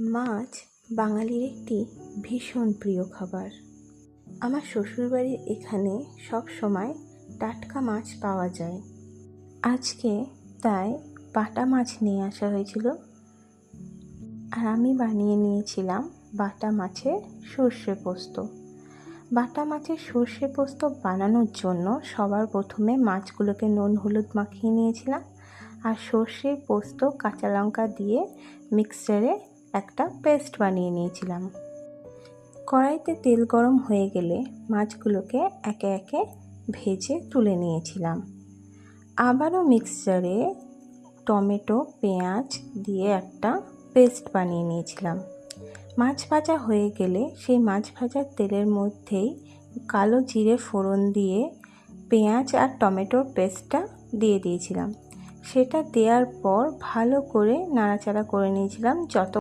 মাছ বাঙালির একটি ভীষণ প্রিয় খাবার। আমার শ্বশুরবাড়ির এখানে সব সময় টাটকা মাছ পাওয়া যায়। আজকে তাই বাটা মাছ নিয়ে আসা হয়েছিল, আর আমি বানিয়ে নিয়েছিলাম বাটা মাছের সর্ষে পোস্ত। বাটা মাছের সর্ষে পোস্ত বানানোর জন্য সবার প্রথমে মাছগুলোকে নুন হলুদ মাখিয়ে নিয়েছিলাম, আর সর্ষে পোস্ত কাঁচা লঙ্কা দিয়ে মিক্সচারে একটা পেস্ট বানিয়ে নিয়েছিলাম। কড়াইতে তেল গরম হয়ে গেলে মাছগুলোকে একে একে ভেজে তুলে নিয়েছিলাম। আবারও মিক্সচারে টমেটো পেঁয়াজ দিয়ে একটা পেস্ট বানিয়ে নিয়েছিলাম। মাছ ভাজা হয়ে গেলে সেই মাছ ভাজার তেলের মধ্যেই কালো জিরে ফোড়ন দিয়ে পেঁয়াজ আর টমেটোর পেস্টটা দিয়ে দিয়েছিলাম। সেটা দেওয়ার পর ভালো করে নাড়াচাড়া করে নিয়েছিলাম